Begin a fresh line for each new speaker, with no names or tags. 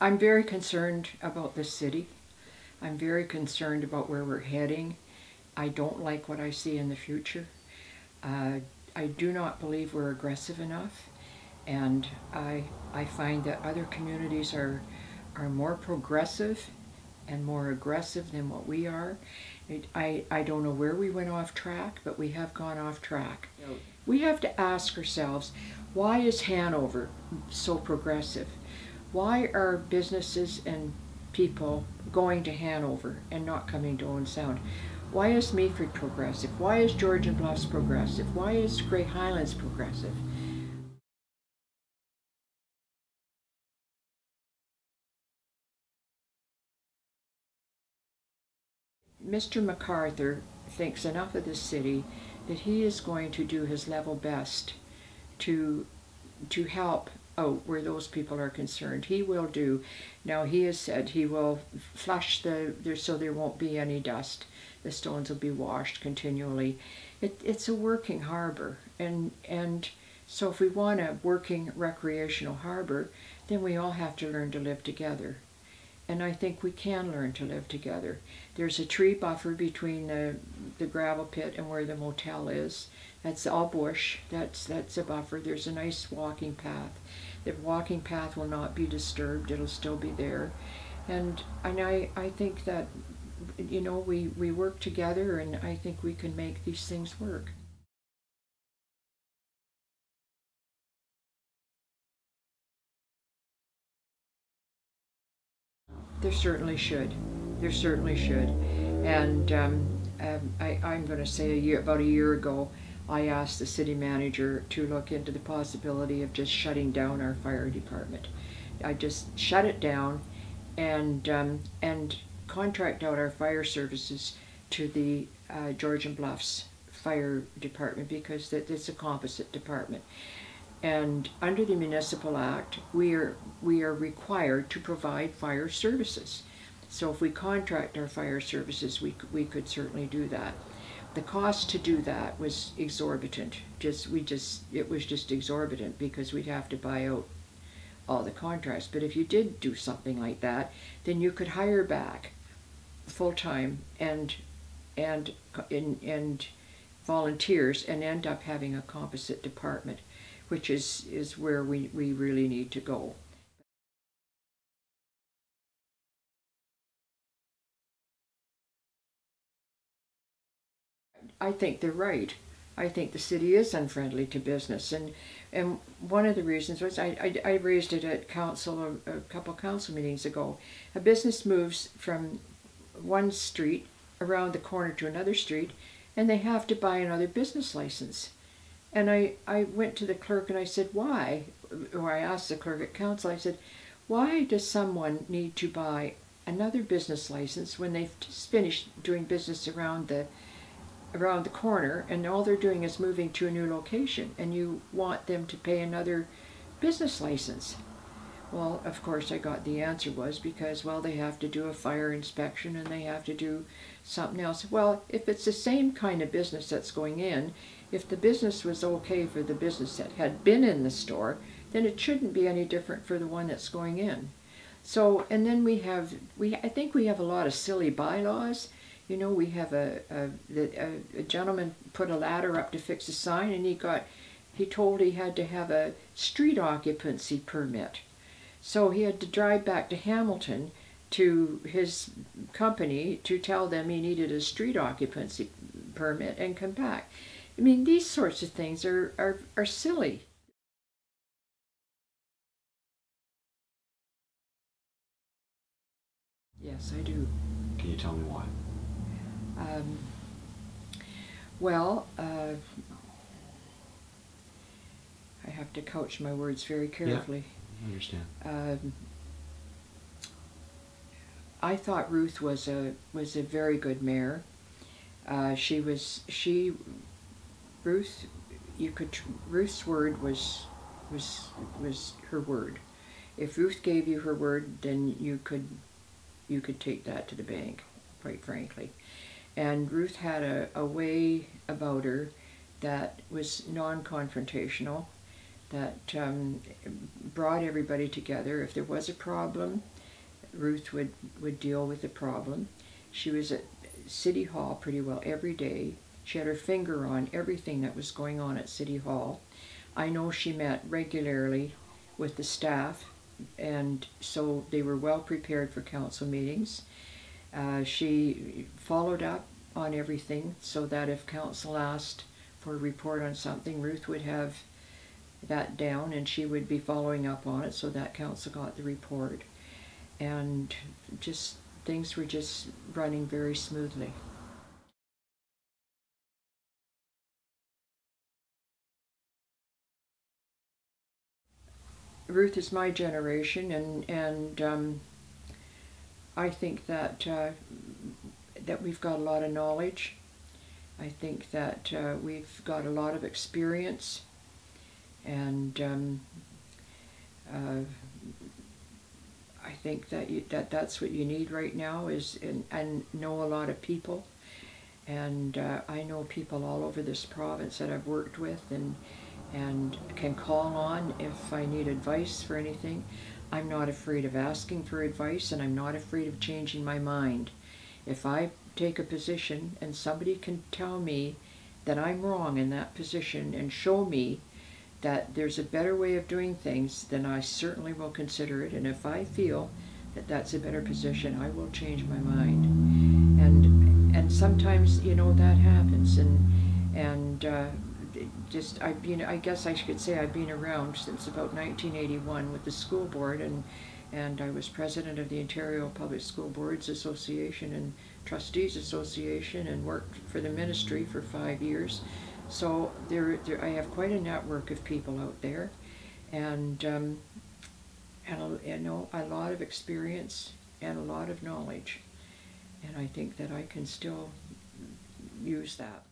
I'm very concerned about the city. I'm very concerned about where we're heading. I don't like what I see in the future. I do not believe we're aggressive enough, and I find that other communities are more progressive and more aggressive than what we are. I don't know where we went off track, but we have gone off track. We have to ask ourselves, why is Hanover so progressive? Why are businesses and people going to Hanover and not coming to Owen Sound? Why is Meaford progressive? Why is Georgian Bluffs progressive? Why is Grey Highlands progressive? Mr. MacArthur thinks enough of the city that he is going to do his level best to help out where those people are concerned. He will do. Now he has said he will flush so there won't be any dust. The stones will be washed continually. It's a working harbor, and so if we want a working recreational harbor, then we all have to learn to live together. And I think we can learn to live together. There's a tree buffer between the gravel pit and where the motel is. That's all bush. That's a buffer. There's a nice walking path. The walking path will not be disturbed. It'll still be there. And I think that, you know, we work together, and I think we can make these things work. There certainly should. There certainly should. And I'm going to say about a year ago, I asked the city manager to look into the possibility of just shutting down our fire department. I just shut it down and contract out our fire services to the Georgian Bluffs Fire Department, because it's a composite department. And under the Municipal Act, we are required to provide fire services. So if we contract our fire services, we could certainly do that. The cost to do that was exorbitant. It was just exorbitant, because we'd have to buy out all the contracts. But if you did do something like that, then you could hire back full-time and volunteers and end up having a composite department, which is where we really need to go. I think they're right. I think the city is unfriendly to business, and one of the reasons was I raised it at council a couple council meetings ago. A business moves from one street around the corner to another street, and they have to buy another business license. And I went to the clerk and I said, why? Or I asked the clerk at council, I said, why does someone need to buy another business license when they've just finished doing business around the corner, and all they're doing is moving to a new location, and you want them to pay another business license? Well, of course, I got the answer was because, well, they have to do a fire inspection and they have to do something else. Well, if it's the same kind of business that's going in, if the business was okay for the business that had been in the store, then it shouldn't be any different for the one that's going in. So, and then I think we have a lot of silly bylaws. You know, we have a gentleman put a ladder up to fix a sign, and he told he had to have a street occupancy permit. So he had to drive back to Hamilton to his company to tell them he needed a street occupancy permit and come back. I mean, these sorts of things are silly. Yes, I do.
Can you tell me why?
Um, well, I have to couch my words very carefully.
Yeah, I understand.
I thought Ruth was a very good mayor. Ruth's word was her word. If Ruth gave you her word, then you could take that to the bank, quite frankly. And Ruth had a way about her that was non-confrontational, that brought everybody together. If there was a problem, Ruth would deal with the problem. She was at City Hall pretty well every day. She had her finger on everything that was going on at City Hall. I know she met regularly with the staff, and so they were well prepared for council meetings. She followed up on everything so that if council asked for a report on something, Ruth would have that down and she would be following up on it so that council got the report. And just things were just running very smoothly. Ruth is my generation, and I think that that we've got a lot of knowledge. I think that we've got a lot of experience, and I think that that's what you need right now is and know a lot of people. And I know people all over this province that I've worked with and can call on if I need advice for anything. I'm not afraid of asking for advice, and I'm not afraid of changing my mind. If I take a position and somebody can tell me that I'm wrong in that position and show me that there's a better way of doing things, then I certainly will consider it. And if I feel that that's a better position, I will change my mind. And sometimes, you know, that happens. And I guess I could say I've been around since about 1981 with the school board, and I was president of the Ontario Public School Boards Association and Trustees Association, and worked for the ministry for 5 years. So I have quite a network of people out there, and you know, a lot of experience and a lot of knowledge, and I think that I can still use that.